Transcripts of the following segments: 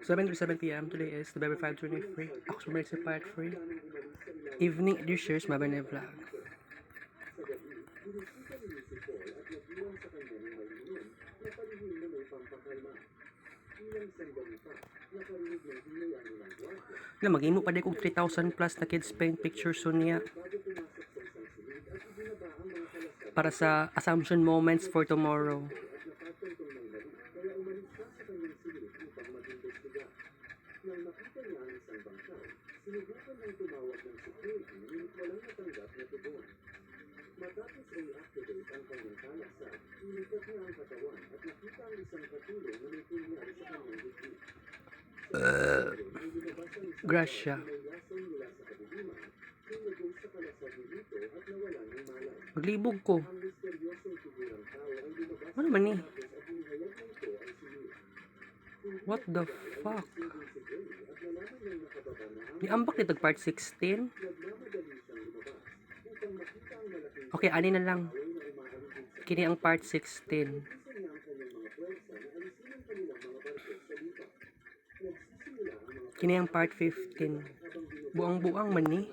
7 to 7 p.m. Today is November 5, 2023. Ako sa Mercy Part 3. Evening Editors, Mabane Vlog. Mag-imo pa din kong 3,000 plus na kids paint pictures so niya para sa assumption moments for tomorrow. Nang makita niya ang isang bangkay, sinubukan ng tumawag ng security ngunit walang natanggap na tugon. Matapos i-activate ang kanyang talaksan, inikat niya ang katawan at nakita ang isang katulong na may kunyari sa kanyang dibdib. Gracia. Maglibog ko. Ano man ni? What the fuck? Niambak nito part 16? Okay, ani na lang. Kini ang part 16. Kini ang part 15. Buang-buang man ni.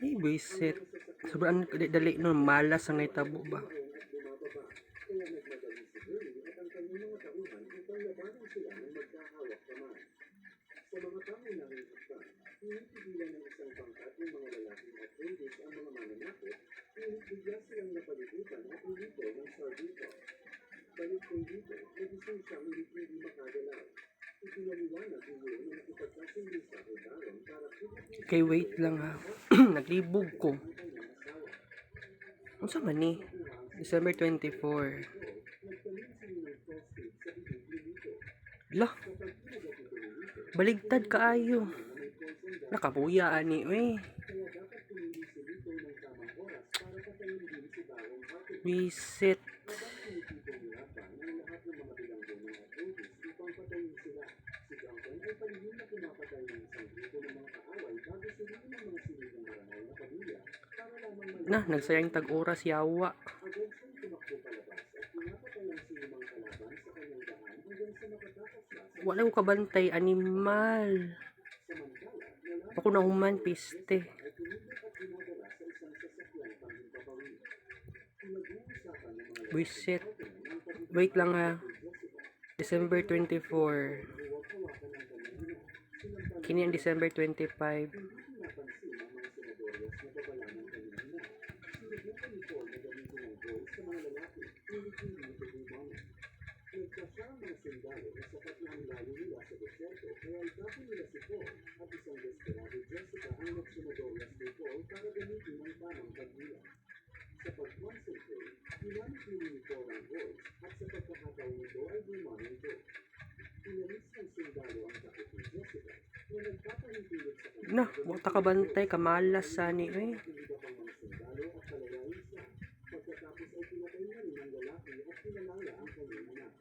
Ay, buisit. Sobrang dali no, malas ang naitabo ba? Sa mga taong nakikita, pinipigilan ng isang pangkat ng mga lalaking at ladies ang mga mananakot, ngunit bigla silang napaligutan at umito ng sardito. Balik kong dito, nagising siyang hindi makagalaw. Ipinaliwanag niyo na nakipagkasundo sa Baron para pilitin. Okay, wait lang ha. Naglibog ko. Ano sa mani? December 24. Lah. Baligtad kaayo. Nakapuyaan ni Reset. Nah, nagsayang tag-oras yawa. Wala ko kabantay, animal. Ako na human, piste. Buisit. Wait lang ha. December 24. Kini ang December 25. Nagkasama ng sundalo na sapat na ang layo nila sa desierto kaya itapon nila si Paul at isang desperado Jessica ang nagsumadorias kay Paul para gamitin ang tamang pagbilang. Sa pag-concentrate, pinanitili ni Paul ang voice at sa pagkakataon nito ay bumanong ito. Pinalis ng sundalo ang takot ni Jessica na nagpapahintulot sa kanya. Nah, wata ka bantay, kamalas sani Pagkatapos ay pinatay na rin ang lalaki at pinalaya ang kanyang anak.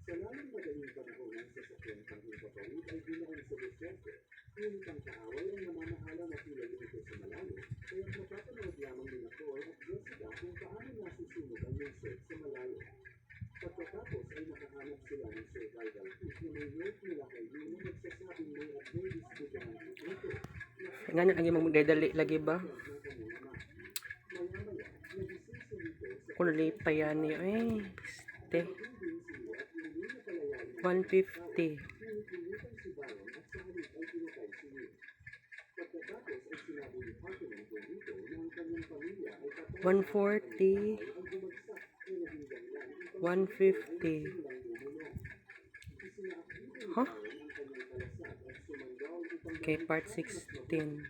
Sa lalong madaling panahon ng sasakyan panghimpapawid ay binaon sa desierto, ngunit ang kaaway ay namamahala na tila lumito sa malayo, kaya't mapapanood lamang ni Paul at Jessica kung paano nasusunod ang lungsod sa malayo. Pagkatapos ay nakahanap sila ng survival kit na may note mula kay Luna nagsasabing may upgrade isbukan ng ito. Nga ang imong magdadali lagi ba? Kung nalipay yan niyo piste. 150. 140. 150. Huh? Okay, part 16.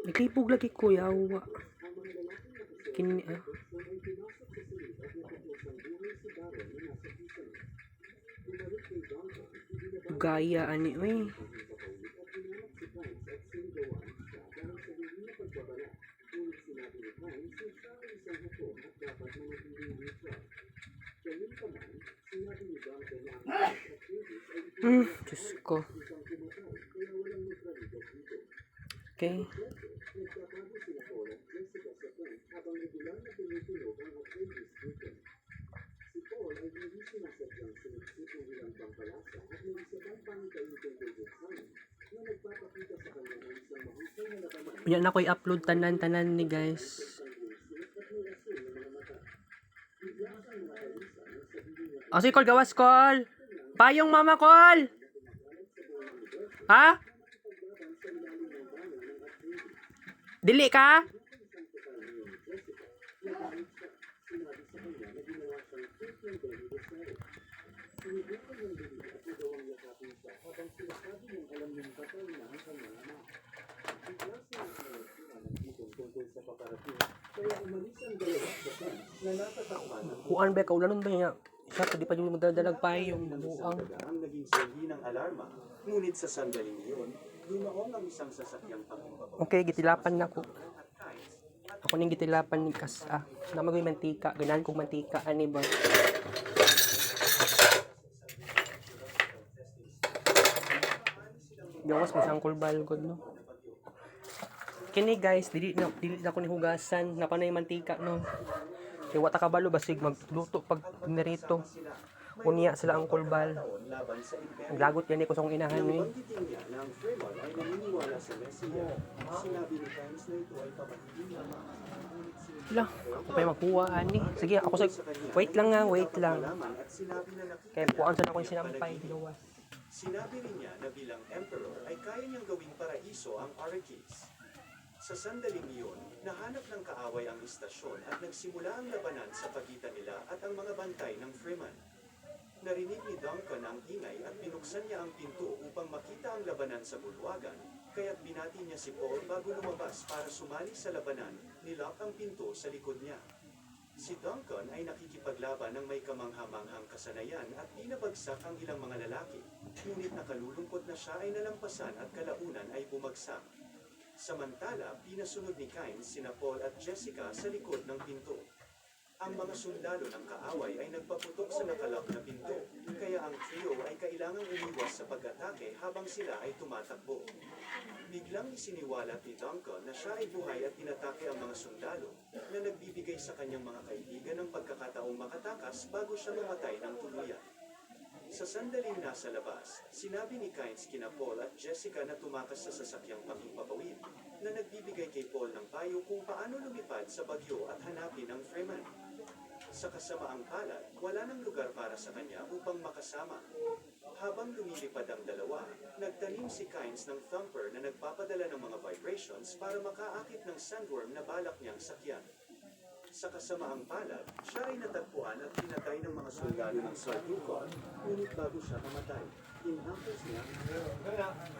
Naglibog lagi ko yawa. Kini gaya ani Diyos ko. Okay. Nagtatago sina Paul at Jessica sa tent habang regular na tumutunog ang outrageous beacon. Si Paul ay hindi sinasadyang siniksik ng ilang pampalasa at may isa pang pangitain tungkol kay Simon na nagpapakita sa kanya ng isang mahusay na labanan. Yan ako i-upload tanan-tanan ni guys. O si Col, gawas Col. Payong mama Col. Ha? Dili ka? Kuan ba ka ulanon ba niya? Siya pwede pa yung magdadalag payong buang. Ang naging sanhi ng alarma, ngunit sa sandaling iyon, dumaong ang isang sasakyang pakumbaba. Okay, gitilapan na ko. Ako ning gitilapan ni Kasa. Na magoy mantika, ganahan kong mantika ani ba. Gawas mo siyang kulbal god no. Kini guys, dili na ko ni hugasan, napanay mantika no. Kaya wata kabalo basig magluto pag nirito. Unya sila ang kulbal. Naglagot yan ko sa kong inahan ni. Banggitin niya na ang Fremont ay naniniwala sa Mesiya. Sinabi ni Times na ito ay papatibig lamang. Wala, ako pa yung magkuha ani. Sige, ako sa wait lang nga, wait lang. At sinabi na nakita Kaya kuhaan sa ako yung sinampay, dilawas. Sinabi rin niya na bilang emperor ay kaya niyang gawing paraiso ang Arrakis. Sa sandaling iyon, nahanap ng kaaway ang istasyon at nagsimula ang labanan sa pagitan nila at ang mga bantay ng Freeman. Narinig ni Duncan ang ingay at binuksan niya ang pinto upang makita ang labanan sa bulwagan, kaya't binati niya si Paul bago lumabas para sumali sa labanan, nilock ang pinto sa likod niya. Si Duncan ay nakikipaglaban ng may kamanghamanghang kasanayan at pinabagsak ang ilang mga lalaki, ngunit nakalulungkot na siya ay nalampasan at kalaunan ay bumagsak. Samantala, pinasunod ni Kynes sina Paul at Jessica sa likod ng pinto. Ang mga sundalo ng kaaway ay nagpaputok sa nakalak na pinto, kaya ang trio ay kailangang umiwas sa pag-atake habang sila ay tumatakbo. Biglang isiniwalat ni Duncan na siya ay buhay at inatake ang mga sundalo na nagbibigay sa kanyang mga kaibigan ng pagkakataong makatakas bago siya mamatay ng tuluyan. Sa sandaling nasa labas, sinabi ni Kynes kina Paul at Jessica na tumakas sa sasakyang panghimpapawid na nagbibigay kay Paul ng payo kung paano lumipad sa bagyo at hanapin ang Freeman. Sa kasamaang palad, wala nang lugar para sa kanya upang makasama. Habang lumilipad ang dalawa, nagtanim si Kynes ng thumper na nagpapadala ng mga vibrations para makaakit ng sandworm na balak niyang sakyan. Sa kasamaang palad, siya ay natagpuan at pinatay ng mga sundalo ng Sarducon, ngunit bago siya mamatay, inhampos niya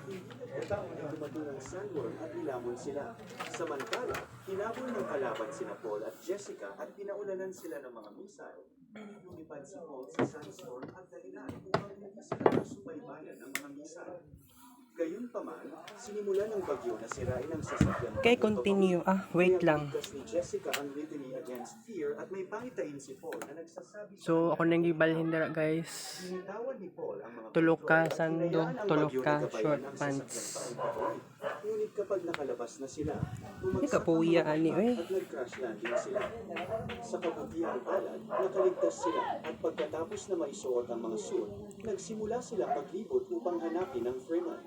hindi nagkataon na dumating ang sandworm at nilamon sila. Samantala, hinabol ng kalaban sina Paul at Jessica at pinaulanan sila ng mga missile. Lumipad si Paul sa sandstorm at dahilan upang hindi sila masubaybayan ng mga missile. Gayunpaman, sinimulan ng bagyo na sirain ang sasakyan. Okay, continue. Wait lang. Ni Jessica ang litany against fear at may pangitain si Paul na nagsasabi So, ako nang gibalhin dara guys. Binitawan ni Paul ang mga Tulog ka, kontrol at sando. hinayaan ang Tulog bagyo ka, na gabayan short ang pants. sasakyang paikot. Ngunit kapag nakalabas na sila, Hindi bumagsak ka puwiya, ang mga ani, bangka oy. at nag-crash landing sila. Sa kabutiang palad, nakaligtas sila at pagkatapos na maisuot ang mga suit, nagsimula silang paglibot upang hanapin ang Freeman.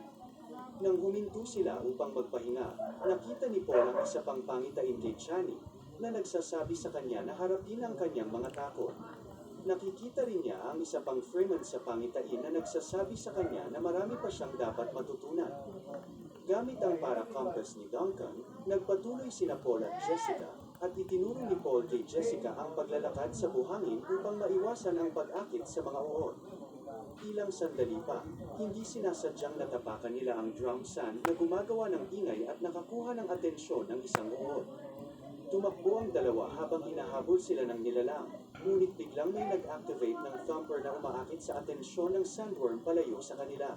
Nang huminto sila upang magpahinga, nakita ni Paul ang isa pang pangitain kay Chani na nagsasabi sa kanya na harapin ang kanyang mga takot. Nakikita rin niya ang isa pang Freeman sa pangitain na nagsasabi sa kanya na marami pa siyang dapat matutunan. Gamit ang para-compass ni Duncan, nagpatuloy sina Paul at Jessica at itinuro ni Paul kay Jessica ang paglalakad sa buhangin upang maiwasan ang pag-akit sa mga uod. Ilang sandali pa, hindi sinasadyang natapakan nila ang drum sand na gumagawa ng ingay at nakakuha ng atensyon ng isang uod. Tumakbo ang dalawa habang hinahabol sila ng nilalang, ngunit biglang may nag-activate ng thumper na umaakit sa atensyon ng sandworm palayo sa kanila.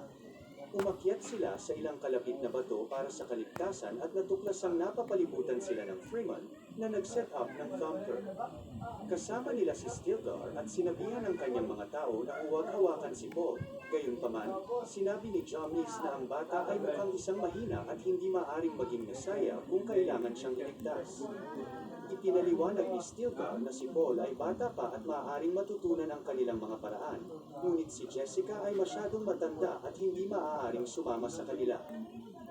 Umakyat sila sa ilang kalapit na bato para sa kaligtasan at natuklasang napapalibutan sila ng Freeman na nag-set up ng thumper. Kasama nila si Stilgar at sinabihan ng kanyang mga tao na huwag hawakan si Paul. Gayunpaman, sinabi ni Jomis na ang bata ay mukhang isang mahina at hindi maaaring maging mesaya kung kailangan siyang iligtas. Ipinaliwanag ni Stilgar na si Paul ay bata pa at maaaring matutunan ang kanilang mga paraan, ngunit si Jessica ay masyadong matanda at hindi maaaring sumama sa kanila.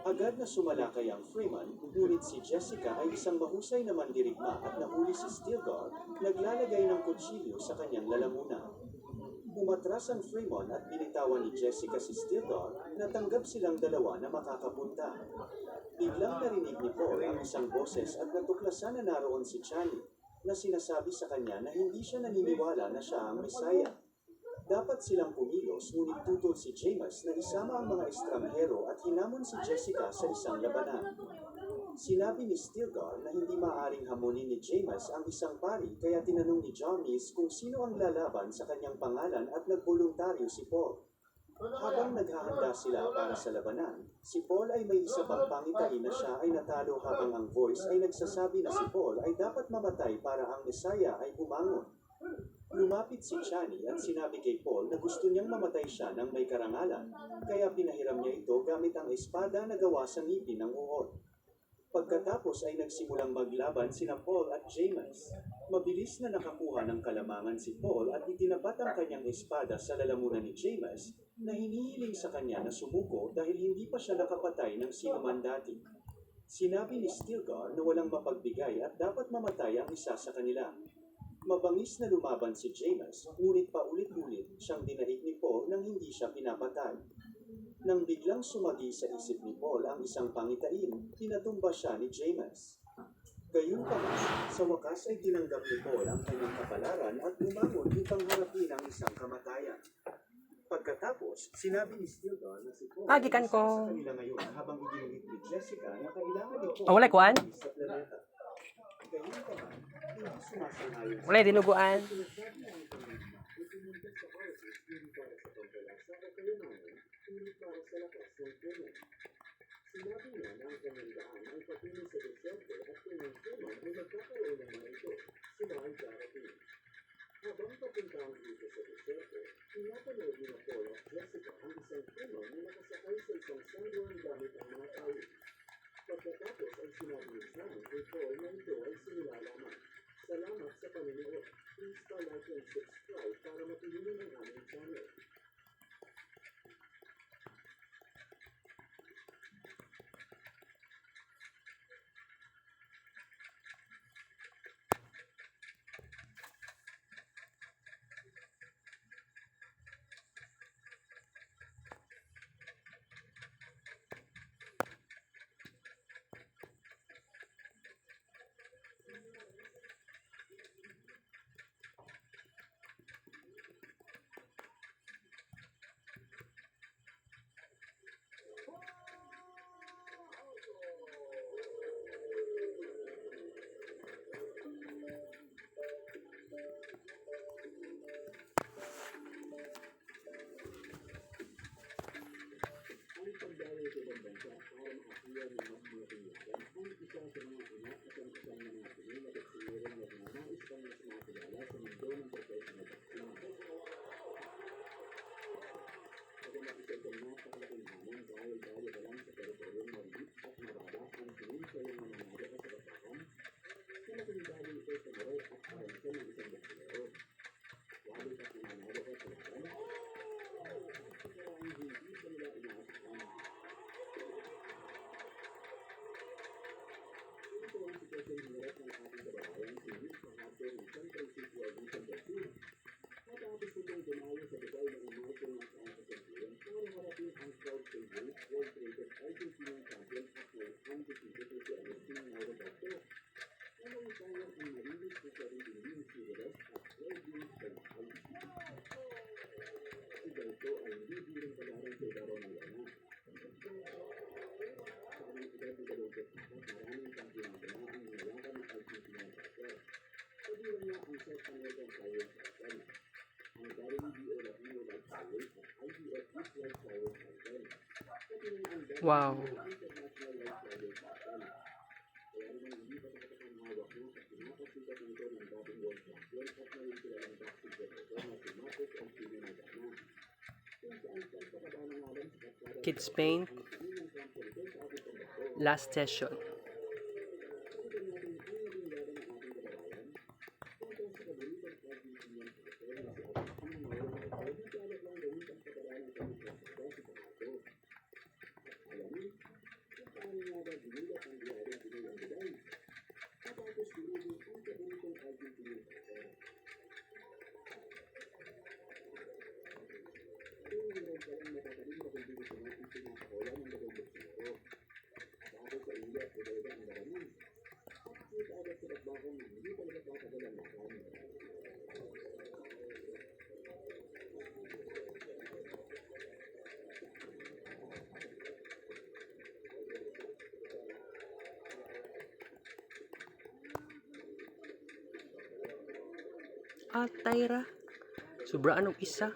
Agad na sumalakay ang Freeman, ngunit si Jessica ay isang mahusay na mandirigma at nahuli si Stilgar, naglalagay ng kutsilyo sa kanyang lalamunan. Umatras ang Freeman at binitawan ni Jessica si Stilgar na tanggap silang dalawa na makakapunta. Biglang narinig ni Paul ang isang boses at natuklasan na naroon si Chani, na sinasabi sa kanya na hindi siya naniniwala na siya ang Messiah. Dapat silang pumilos, ngunit tutol si James na isama ang mga estranghero at hinamon si Jessica sa isang labanan. Sinabi ni Stilgar na hindi maaaring hamunin ni James ang isang pari kaya tinanong ni Jomis kung sino ang lalaban sa kanyang pangalan at nagboluntaryo si Paul. Habang naghahanda sila para sa labanan, si Paul ay may isa pang pangitain na siya ay natalo habang ang voice ay nagsasabi na si Paul ay dapat mamatay para ang Messiah ay bumangon. Lumapit si Chani at sinabi kay Paul na gusto niyang mamatay siya ng may karangalan, kaya pinahiram niya ito gamit ang espada na gawa sa ngipin ng uod. Pagkatapos ay nagsimulang maglaban sina Paul at James. Mabilis na nakakuha ng kalamangan si Paul at itinapat ang kanyang espada sa lalamunan ni James na hinihiling sa kanya na sumuko dahil hindi pa siya nakapatay ng sinuman dati. Sinabi ni Stilgar na walang mapagbigay at dapat mamatay ang isa sa kanila. Mabangis na lumaban si James, ngunit paulit-ulit siyang dinaig ni Paul nang hindi siya pinapatay. Nang biglang sumagi sa isip ni Paul ang isang pangitain, pinatumba siya ni James. Gayunpaman, sa wakas ay tinanggap ni Paul ang kanyang kapalaran at bumangon upang harapin ang isang kamatayan. Pagkatapos, sinabi ni Stilgar na si Paul ay Gikan isa ko. sa kanila ngayon habang iginulit ni Jessica na kailangan ni Paul Wala kuan? sa planeta. Gayunpaman, hindi sumasang-ayon Wala dinuguan. sinasabi ng pamilya, itinunod sa Orpheus hindi para sa pagkalasa o kayamanan, ngunit para sa lakas ng puno. Sinabi niya na ang kanyang daan ay patungo sa desierto at kung ang puno ay nagkakaroon ng mga ito, sila ay darating. Habang papunta ang dito sa desierto, pinapanood ni Paul at Jessica ang isang puno na nakasakay sa isang sanduan gamit ang mga tao. Pagkatapos ay sinabi ni Sam kay Paul na ito ay simula lamang. Salamat sa panonood. Please like and subscribe para matulungan ang aming channel. Ang pagdaloy sa ibang bansa para makakuha ng mas mga tinyagan ang isa sa mga anak at ang isang mga pinil at sinurong na nangangais pang mas makakilala sa mundo ng professional vaccine. Ako nakisal ka na sa kalaking hamon dahil tayo pa lang sa teritoryong maliit at maradas ang sinunsay ng mga nangyari sa basakan na nakilala ito sa moral at karansan ng isang bakilero. Lalo sa pinanalo ka sa laban, kaya ang hindi sa nila inaasahan. Ito ang sitwasyon hirap ng ating kababayan si Luis Fajardo ng San Francisco Admission Vaccine. Matapos itong dumayo sa Dubai ng American National Association para harapin ang South Korean world-rated Argentinian champion at may undefeated na si Agustin Roberto. Anong kaya ang marilis na siya rin din si Reyes at Edwin Bernal. Si Berto ay hindi bilang pag-aaral sa ibabaw ng lana. Sa kanyang edad ng 24, maraming kampiyonato na ang nilaban ng Argentinian soccer. Kabilang niya ang South American Players Open, ang WBO Latino Light Players at IBF Youth Light Players Open. Kabilang ang Wow. International Light Players Open. Kaya naman hindi pa sa katakang hawak mo sa Kids Paint last session. Atay ra. Sobraan og isa.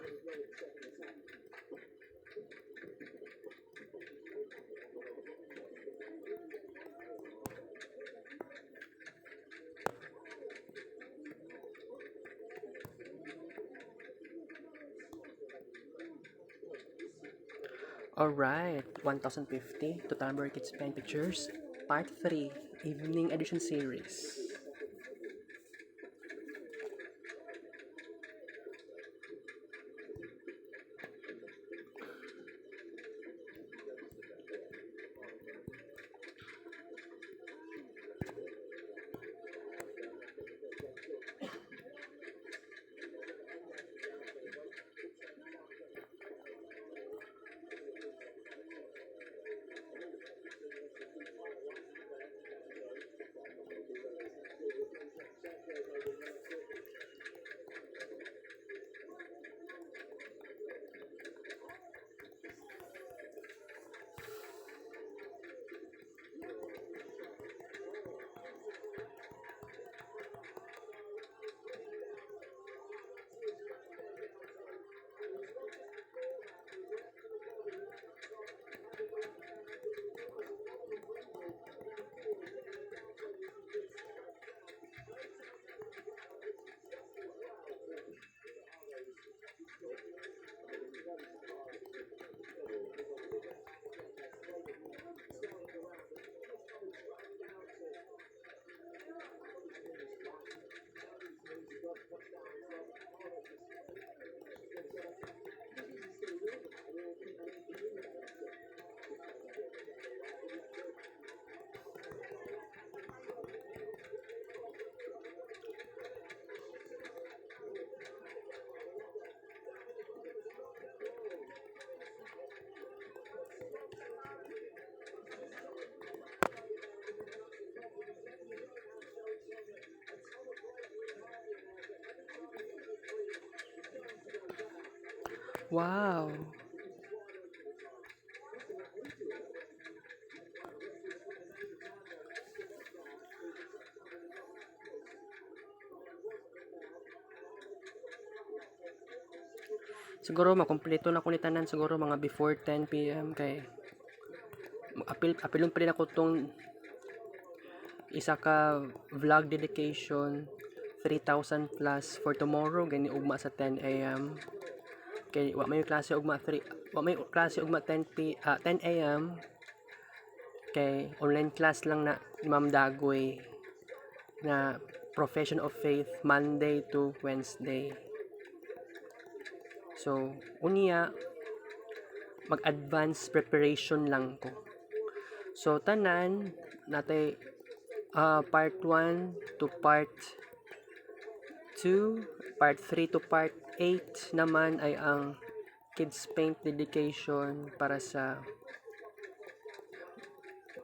Alright, 1050 to Tumblr Kids Paint Pictures, Part 3, Evening Edition Series. Wow! Siguro makumpleto na ko ni tanan siguro mga before 10 PM kay apilon pa rin ako tong isa ka vlog dedication 3,000 plus for tomorrow gani ugma sa 10 AM kay wa may klase ugma 10 AM kay online class lang na ni Ma'am Dagoy na Profession of Faith Monday to Wednesday. So, unya mag-advance preparation lang ko. So, tanan natay part 1 to part 2, part 3 to part 8 naman ay ang Kids Paint dedication para sa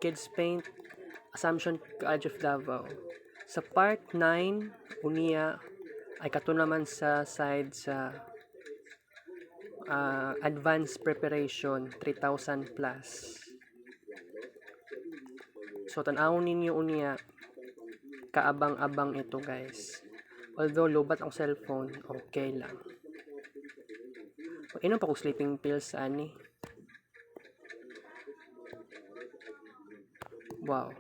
Kids Paint Assumption College of Davao. Sa part 9, unya ay kato naman sa side sa advanced preparation 3,000 plus. So tan-awon ninyo unya kaabang-abang ito guys. Although lobat ang cellphone, okay lang. Inom pa ko sleeping pills ani. Wow.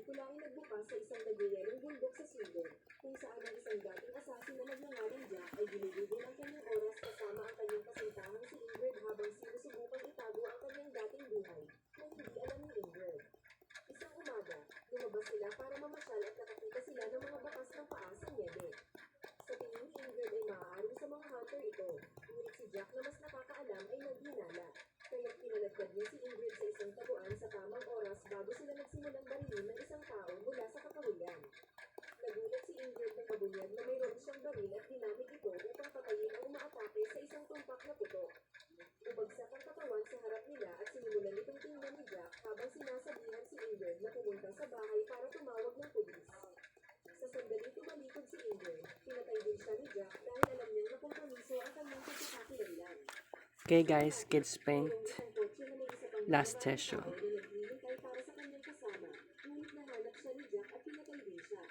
pelikula ay nagbukas sa isang nagyayarong bundok sa Sweden, kung saan ang isang dating asasin na nagngangalang Jack ay ginugugol ang kanyang oras kasama ang kanyang kasintahang si Ingrid habang sinusubukang itago ang kanyang dating buhay na hindi alam ni Ingrid. Isang umaga, lumabas sila para mamasyal at nakakita sila ng mga bakas ng paa sa niebe. Sa tingin ni Ingrid ay maaaring sa mga hunter ito, ngunit si Jack na mas nakakaalam ay naghinala. Kaya't pinalagdag niya si Ingrid sa isang taguan sa tamang oras bago sila nagsimulang barilin ng isang tao mula sa kakahuyan. Nagulat si Ingrid ng mabunyag na mayroon siyang baril at ginamit ito upang patayin ang umaatake sa isang tumpak na putok. Bumagsak ang katawan sa harap nila at sinimulan itong tingnan ni Jack habang sinasabihan si Ingrid na pumunta sa bahay para tumawag ng pulis. Sa sandaling tumalikod si Ingrid, pinatay din siya ni Jack dahil alam niyang nakompromiso ang kanyang pagkakakilanlan. Okay guys, kids paint. Last session. Naghihintay para sa kanyang kasama, ngunit nahanap siya ni Jack at pinatay din siya.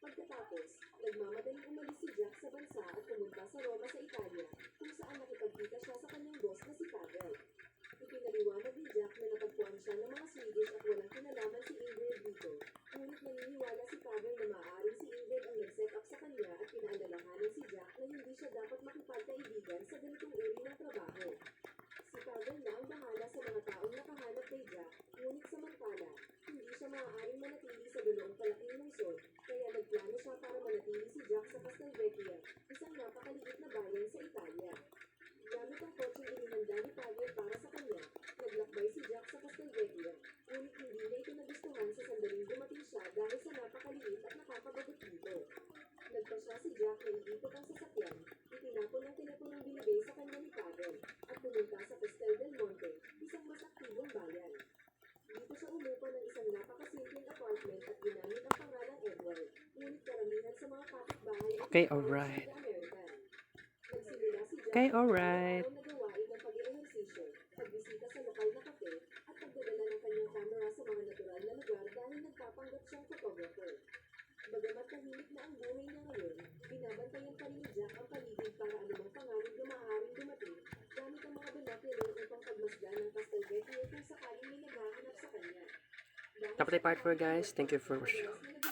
Pagkatapos, nagmamadaling umalis si Jack sa bansa at pumunta sa Roma sa Italia, kung saan nakipagkita siya sa kanyang boss na si Pavel. Ipinaliwanag ni Jack na natagpuan siya ng mga Swedish at walang kinalaman si Ingrid dito, ngunit naniniwala si Pavel na maaaring si Ingrid ang nag-set up sa kanya at pinaalalahanan si Jack na hindi siya dapat makipagkaibigan sa ganitong uri ng trabaho. Si Pavel na ang bahala sa mga taong nakahanap kay Jack, ngunit samantala, hindi siya maaaring manatili sa ganoong kalaking lungsod, kaya nagplano siya para manatili si Jack sa Castelvecchia, isang napakaliit na bayan sa Italia. Gamit ang kotseng inihanda ni Pavel para sa kanya, naglakbay si Jack sa Castelvecchia, ngunit hindi na ito nagustuhan sa sandaling dumating siya dahil sa napakaliit at nakakabagot dito. Nagpasya si Jack na iikot ang sasakyan, itinapon ang teleponong binigay sa kanya ni Pavel, at pumunta sa Castel del Monte, isang mas aktibong bayan. Dito siya umupa ng isang napakasimpleng apartment at ginamit ang pangalang Edward, ngunit karamihan sa mga kapitbahay ay Okay, alright. American. Nagsimula si Jack Okay, alright. na gawain ng pag-ehersisyo, pagbisita sa lokal na kape, at pagdadala ng kanyang camera sa mga natural na lugar dahil nagpapanggap siyang photographer. Bagamat tahimik na ang buhay niya ngayon, binabantayan pa rin ni Jack ang paligid para anumang panganib na maaaring dumating, gamit ang mga binocular upang pagmasdan ng Castelvecchia kung sakaling may naghahanap sa kanya. Dapat ay part 4 guys. Thank you for watching.